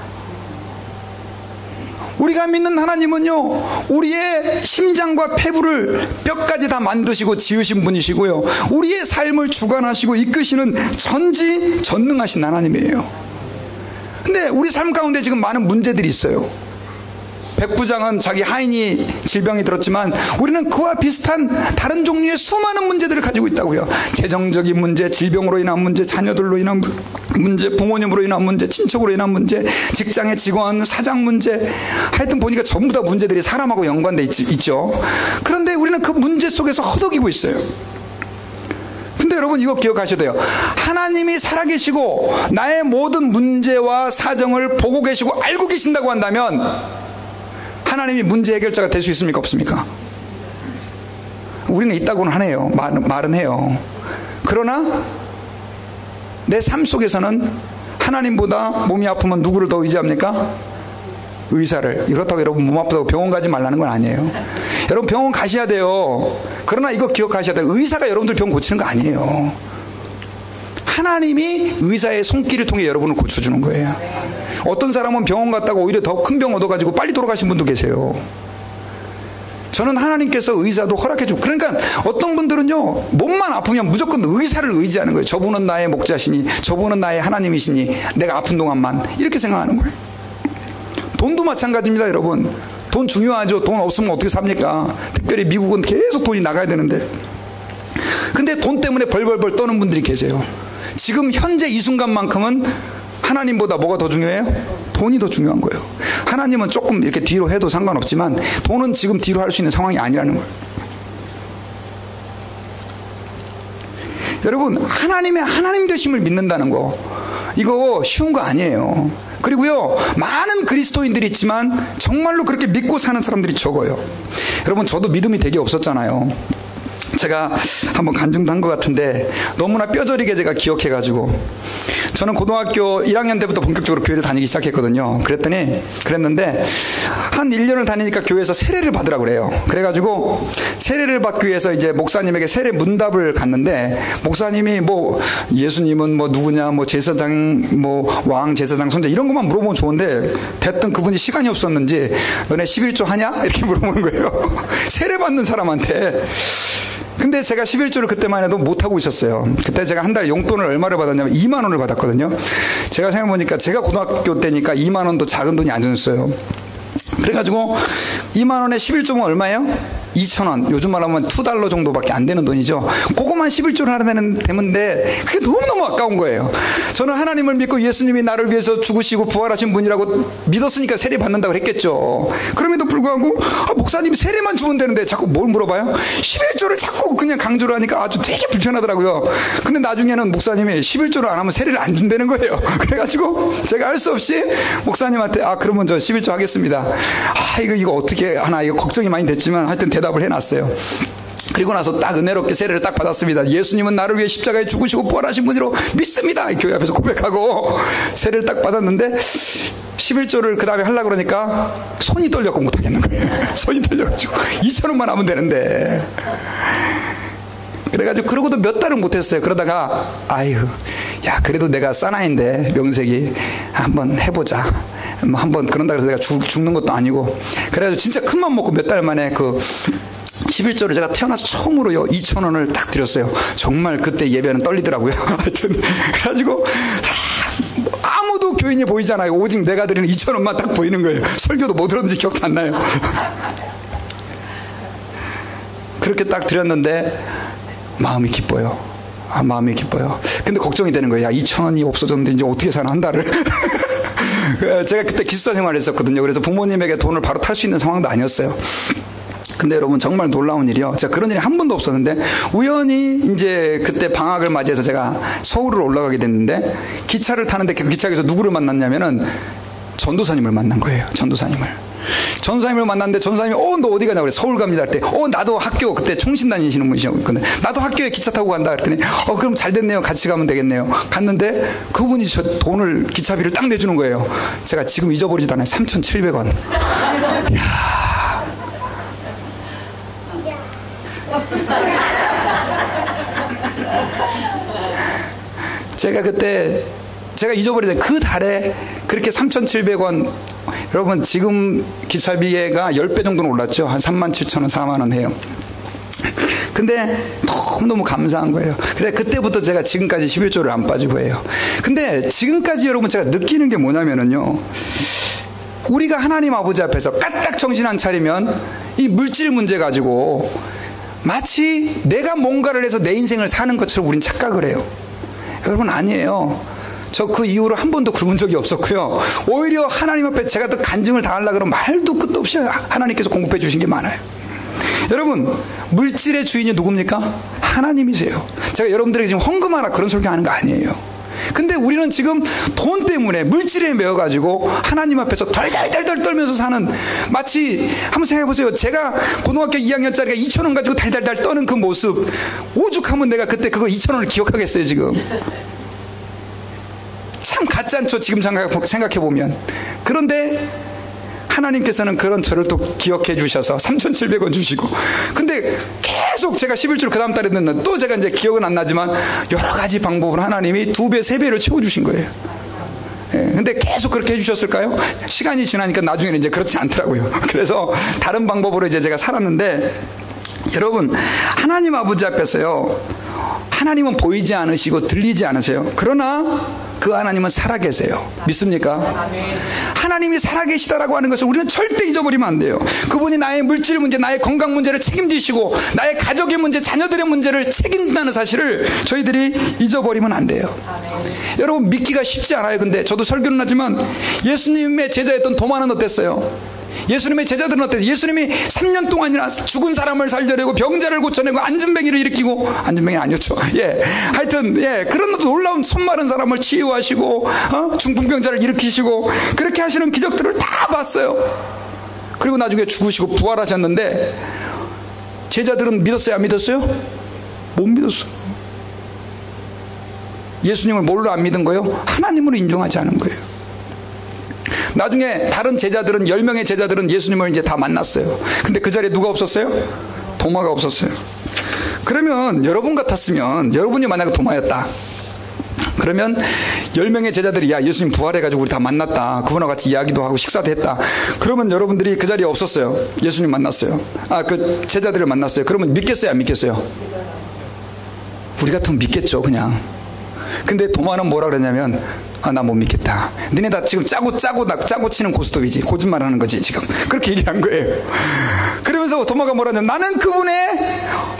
우리가 믿는 하나님은요, 우리의 심장과 폐부를 뼈까지 다 만드시고 지으신 분이시고요, 우리의 삶을 주관하시고 이끄시는 전지전능하신 하나님이에요. 근데 우리 삶 가운데 지금 많은 문제들이 있어요. 백부장은 자기 하인이 질병이 들었지만 우리는 그와 비슷한 다른 종류의 수많은 문제들을 가지고 있다고요. 재정적인 문제, 질병으로 인한 문제, 자녀들로 인한 문제, 부모님으로 인한 문제, 친척으로 인한 문제, 직장의 직원, 사장 문제, 하여튼 보니까 전부 다 문제들이 사람하고 연관돼 있죠. 그런데 우리는 그 문제 속에서 허덕이고 있어요. 근데 여러분, 이거 기억하셔야 돼요. 하나님이 살아계시고 나의 모든 문제와 사정을 보고 계시고 알고 계신다고 한다면 하나님이 문제 해결자가 될 수 있습니까? 없습니까? 우리는 있다고는 하네요. 말은 해요. 그러나 내 삶 속에서는 하나님보다 몸이 아프면 누구를 더 의지합니까? 의사를. 그렇다고 여러분 몸 아프다고 병원 가지 말라는 건 아니에요. 여러분 병원 가셔야 돼요. 그러나 이거 기억하셔야 돼요. 의사가 여러분들 병 고치는 거 아니에요. 하나님이 의사의 손길을 통해 여러분을 고쳐주는 거예요. 어떤 사람은 병원 갔다가 오히려 더 큰 병 얻어가지고 빨리 돌아가신 분도 계세요. 저는 하나님께서 의사도 허락해주고, 그러니까 어떤 분들은요, 몸만 아프면 무조건 의사를 의지하는 거예요. 저분은 나의 목자시니, 저분은 나의 하나님이시니 내가 아픈 동안만, 이렇게 생각하는 거예요. 돈도 마찬가지입니다. 여러분, 돈 중요하죠. 돈 없으면 어떻게 삽니까? 특별히 미국은 계속 돈이 나가야 되는데, 근데 돈 때문에 벌벌벌 떠는 분들이 계세요. 지금 현재 이 순간만큼은 하나님보다 뭐가 더 중요해요? 돈이 더 중요한 거예요. 하나님은 조금 이렇게 뒤로 해도 상관없지만 돈은 지금 뒤로 할 수 있는 상황이 아니라는 거예요. 여러분, 하나님의 하나님 되심을 믿는다는 거, 이거 쉬운 거 아니에요. 그리고요, 많은 그리스도인들이 있지만 정말로 그렇게 믿고 사는 사람들이 적어요. 여러분, 저도 믿음이 되게 없었잖아요. 제가 한번 간증도 한 것 같은데 너무나 뼈저리게 제가 기억해가지고, 저는 고등학교 1학년 때부터 본격적으로 교회를 다니기 시작했거든요. 그랬는데 한 1년을 다니니까 교회에서 세례를 받으라고 그래요. 그래가지고 세례를 받기 위해서 이제 목사님에게 세례 문답을 갔는데, 목사님이 뭐 예수님은 뭐 누구냐, 뭐 제사장, 뭐 왕, 제사장, 선자 이런 것만 물어보면 좋은데, 대뜸 그분이 시간이 없었는지 너네 11조 하냐? 이렇게 물어보는 거예요. 세례 받는 사람한테. 근데 제가 11조를 그때만 해도 못하고 있었어요. 그때 제가 한 달 용돈을 얼마를 받았냐면 2만 원을 받았거든요. 제가 생각해보니까 제가 고등학교 때니까 2만 원도 작은 돈이 아니었어요. 그래가지고 2만 원에 11조면 얼마예요? 2,000원. 요즘 말하면 $2 정도밖에 안 되는 돈이죠. 그거만 11조를 하나 되는데 그게 너무너무 아까운 거예요. 저는 하나님을 믿고 예수님이 나를 위해서 죽으시고 부활하신 분이라고 믿었으니까 세례 받는다고 했겠죠. 그럼에도 불구하고 목사님이 세례만 주면 되는데 자꾸 뭘 물어봐요? 11조를 자꾸 그냥 강조를 하니까 아주 되게 불편하더라고요. 근데 나중에는 목사님이 11조를 안 하면 세례를 안 준다는 거예요. 그래가지고 제가 할 수 없이 목사님한테 그러면 저 11조 하겠습니다. 이거 어떻게 하나 이거 걱정이 많이 됐지만 하여튼 대답을 해놨어요. 그리고 나서 딱 은혜롭게 세례를 딱 받았습니다. 예수님은 나를 위해 십자가에 죽으시고 부활하신 분으로 믿습니다. 교회 앞에서 고백하고 세례를 딱 받았는데 11조를 그 다음에 하려고 그러니까 손이 떨려고 못하겠는 거예요. 손이 떨려가지고 2,000원만 하면 되는데. 그래가지고 그러고도 몇 달을 못했어요. 그러다가 야 그래도 내가 사나이인데 명색이 한번 해보자. 한번 그런다 그래서 내가 죽는 것도 아니고 그래가지고 진짜 큰맘 먹고 몇 달 만에 그 11조를 제가 태어나서 처음으로요 2,000원을 딱 드렸어요. 정말 그때 예배는 떨리더라고요. 하여튼 그래가지고 아무도 교인이 보이잖아요. 오직 내가 드리는 2,000원만 딱 보이는 거예요. 설교도 뭐 들었는지 기억도 안 나요. 그렇게 딱 드렸는데 마음이 기뻐요. 마음이 기뻐요. 근데 걱정이 되는 거예요. 2,000원이 없어졌는데 이제 어떻게 사나 한 달을. 제가 그때 기숙사 생활을 했었거든요. 그래서 부모님에게 돈을 바로 탈 수 있는 상황도 아니었어요. 근데 여러분 정말 놀라운 일이요. 제가 그런 일이 한 번도 없었는데 우연히 이제 그때 방학을 맞이해서 제가 서울을 올라가게 됐는데 기차를 타는데 그 기차에서 누구를 만났냐면은 전도사님을 만난 거예요. 전도사님을 만났는데 전도사님이 너 어디 가냐고 그래. 서울 갑니다. 할 때 나도 학교 그때 총신 다니시는 분이셨거든요. 나도 학교에 기차 타고 간다. 그랬더니 그럼 잘 됐네요. 같이 가면 되겠네요. 갔는데 그분이 저 돈을 기차비를 딱 내주는 거예요. 제가 지금 잊어버리지도 않아요. 3,700원. 이야. 제가 잊어버리는데 그 달에 그렇게 3,700원. 여러분 지금 기차비가 10배 정도는 올랐죠. 한 37,000원 4만원 해요. 근데 너무너무 감사한 거예요. 그래 그때부터 제가 지금까지 11조를 안 빠지고 해요. 근데 지금까지 여러분 제가 느끼는 게 뭐냐면요, 우리가 하나님 아버지 앞에서 까딱 정신 안 차리면 이 물질 문제 가지고 마치 내가 뭔가를 해서 내 인생을 사는 것처럼 우린 착각을 해요. 여러분 아니에요. 저 그 이후로 한 번도 굶은 적이 없었고요. 오히려 하나님 앞에 제가 더 간증을 당하려고 그러면 말도 끝도 없이 하나님께서 공급해 주신 게 많아요. 여러분 물질의 주인이 누굽니까? 하나님이세요. 제가 여러분들에게 지금 헌금하라 그런 설교하는 거 아니에요. 근데 우리는 지금 돈 때문에 물질에 매여가지고 하나님 앞에서 덜덜덜덜 떨면서 사는, 마치 한번 생각해보세요. 제가 고등학교 2학년짜리가 2,000원 가지고 달달달 떠는 그 모습, 오죽하면 내가 그때 그거 2,000원을 기억하겠어요. 지금 참 같지 않죠, 지금 생각해보면. 그런데 하나님께서는 그런 저를 또 기억해 주셔서 3,700원 주시고, 근데 계속 제가 11주를 그 다음 달에 넣는, 또 제가 이제 기억은 안 나지만 여러 가지 방법으로 하나님이 2배, 3배를 채워주신 거예요. 예, 근데 계속 그렇게 해주셨을까요? 시간이 지나니까 나중에는 이제 그렇지 않더라고요. 그래서 다른 방법으로 이제 제가 살았는데, 여러분 하나님 아버지 앞에서요, 하나님은 보이지 않으시고 들리지 않으세요. 그러나 그 하나님은 살아계세요. 믿습니까? 하나님이 살아계시다라고 하는 것을 우리는 절대 잊어버리면 안 돼요. 그분이 나의 물질 문제, 나의 건강 문제를 책임지시고 나의 가족의 문제, 자녀들의 문제를 책임진다는 사실을 저희들이 잊어버리면 안 돼요. 여러분 믿기가 쉽지 않아요. 근데 저도 설교는 하지만 예수님의 제자였던 도마는 어땠어요? 예수님의 제자들은 어땠어요? 예수님이 3년 동안이나 죽은 사람을 살려내고 병자를 고쳐내고 안진뱅이를 일으키고, 안진뱅이 아니었죠. 예, 하여튼 그런 놀라운 손마른 사람을 치유하시고 중풍병자를 일으키시고 그렇게 하시는 기적들을 다 봤어요. 그리고 나중에 죽으시고 부활하셨는데 제자들은 믿었어요? 안 믿었어요? 못 믿었어요. 예수님을 뭘로 안 믿은 거예요? 하나님으로 인정하지 않은 거예요. 나중에 다른 제자들은, 10명의 제자들은 예수님을 이제 다 만났어요. 근데 그 자리에 누가 없었어요? 도마가 없었어요. 그러면 여러분 같았으면, 여러분이 만약에 도마였다, 그러면 10명의 제자들이 야 예수님 부활해가지고 우리 다 만났다, 그분하고 같이 이야기도 하고 식사도 했다, 그러면 여러분들이 그 자리에 없었어요. 예수님 만났어요. 그 제자들을 만났어요. 그러면 믿겠어요? 안 믿겠어요? 우리 같으면 믿겠죠. 그냥 근데 도마는 뭐라 그러냐면 나 못 믿겠다. 너네 다 지금 짜고 치는 고스톱이지. 거짓말하는 거지 지금. 그렇게 얘기한 거예요. 그러면서 도마가 뭐라 하냐면 나는 그분의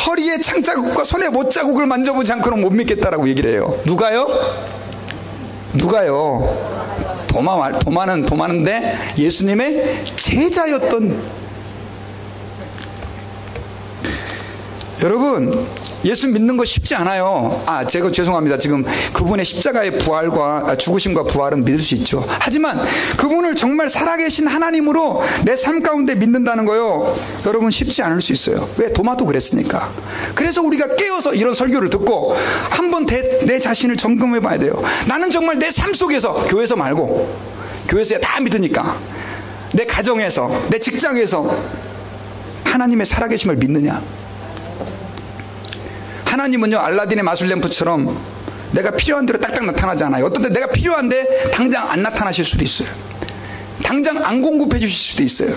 허리에 창자국과 손에 못자국을 만져보지 않고는 못 믿겠다라고 얘기를 해요. 누가요? 도마는데 예수님의 제자였던. 여러분, 예수 믿는 거 쉽지 않아요. 제가 죄송합니다. 지금 그분의 십자가의 부활과 죽으심과 부활은 믿을 수 있죠. 하지만 그분을 정말 살아계신 하나님으로 내 삶 가운데 믿는다는 거요, 여러분 쉽지 않을 수 있어요. 왜? 도마도 그랬으니까. 그래서 우리가 깨어서 이런 설교를 듣고 한번 내 자신을 점검해 봐야 돼요. 나는 정말 내 삶 속에서, 교회에서 말고, 교회에서 다 믿으니까, 내 가정에서, 내 직장에서 하나님의 살아계심을 믿느냐. 하나님은요, 알라딘의 마술램프처럼 내가 필요한 대로 딱딱 나타나지 않아요. 어떤 때 내가 필요한데 당장 안 나타나실 수도 있어요. 당장 안 공급해 주실 수도 있어요.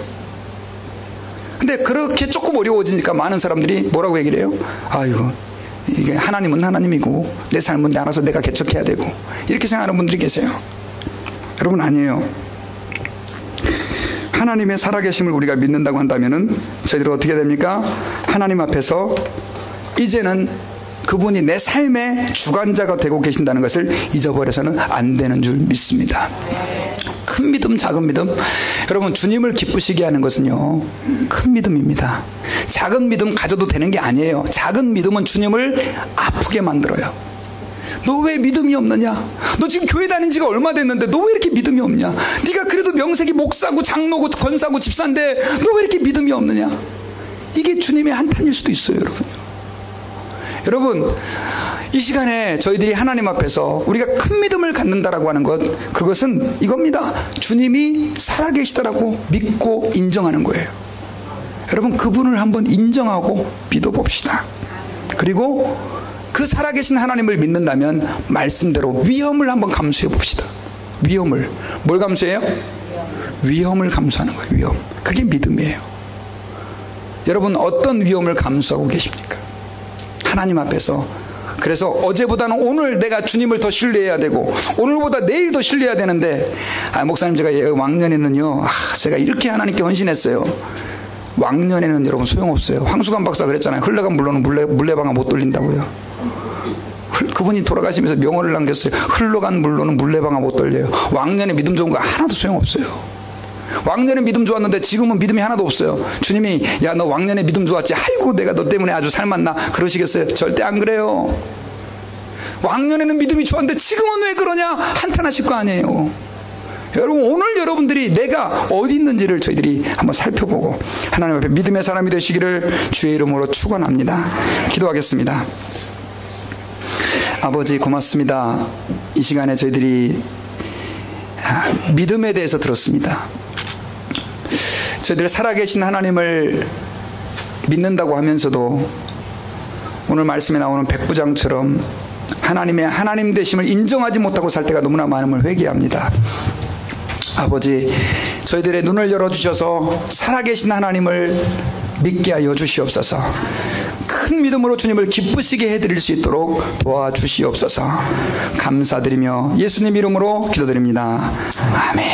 근데 그렇게 조금 어려워지니까 많은 사람들이 뭐라고 얘기를 해요? 아이고, 이게 하나님은 하나님이고 내 삶은 알아서 내가 개척해야 되고, 이렇게 생각하는 분들이 계세요. 여러분, 아니에요. 하나님의 살아계심을 우리가 믿는다고 한다면은 저희들은 어떻게 됩니까? 하나님 앞에서 이제는 그분이 내 삶의 주관자가 되고 계신다는 것을 잊어버려서는 안 되는 줄 믿습니다. 큰 믿음, 작은 믿음. 여러분, 주님을 기쁘시게 하는 것은요, 큰 믿음입니다. 작은 믿음 가져도 되는 게 아니에요. 작은 믿음은 주님을 아프게 만들어요. 너 왜 믿음이 없느냐? 너 지금 교회 다닌 지가 얼마 됐는데 너 왜 이렇게 믿음이 없냐? 네가 그래도 명색이 목사고 장로고 권사고 집사인데 너 왜 이렇게 믿음이 없느냐? 이게 주님의 한탄일 수도 있어요, 여러분. 여러분, 이 시간에 저희들이 하나님 앞에서 우리가 큰 믿음을 갖는다라고 하는 것, 그것은 이겁니다. 주님이 살아계시다라고 믿고 인정하는 거예요. 여러분, 그분을 한번 인정하고 믿어봅시다. 그리고 그 살아계신 하나님을 믿는다면 말씀대로 위험을 한번 감수해 봅시다. 위험을. 뭘 감수해요? 위험을 감수하는 거예요. 위험. 그게 믿음이에요. 여러분, 어떤 위험을 감수하고 계십니까? 하나님 앞에서. 그래서 어제보다는 오늘 내가 주님을 더 신뢰해야 되고, 오늘보다 내일 더 신뢰해야 되는데, 목사님, 제가 왕년에는요, 제가 이렇게 하나님께 헌신했어요. 왕년에는 여러분 소용없어요. 황수관 박사가 그랬잖아요. 흘러간 물로는 물레방아 못 돌린다고요. 그분이 돌아가시면서 명언을 남겼어요. 흘러간 물로는 물레방아 못 돌려요. 왕년에 믿음 좋은 거 하나도 소용없어요. 왕년에 믿음 좋았는데 지금은 믿음이 하나도 없어요. 주님이 야, 너 왕년에 믿음 좋았지? 아이고, 내가 너 때문에 아주 살맛나, 그러시겠어요? 절대 안 그래요. 왕년에는 믿음이 좋았는데 지금은 왜 그러냐? 한탄하실 거 아니에요. 여러분, 오늘 여러분들이 내가 어디 있는지를 저희들이 한번 살펴보고 하나님 앞에 믿음의 사람이 되시기를 주의 이름으로 축원합니다. 기도하겠습니다. 아버지, 고맙습니다. 이 시간에 저희들이 믿음에 대해서 들었습니다. 저희들 살아계신 하나님을 믿는다고 하면서도 오늘 말씀에 나오는 백부장처럼 하나님의 하나님 되심을 인정하지 못하고 살 때가 너무나 많음을 회개합니다. 아버지, 저희들의 눈을 열어주셔서 살아계신 하나님을 믿게 하여 주시옵소서. 큰 믿음으로 주님을 기쁘시게 해드릴 수 있도록 도와주시옵소서. 감사드리며 예수님 이름으로 기도드립니다. 아멘.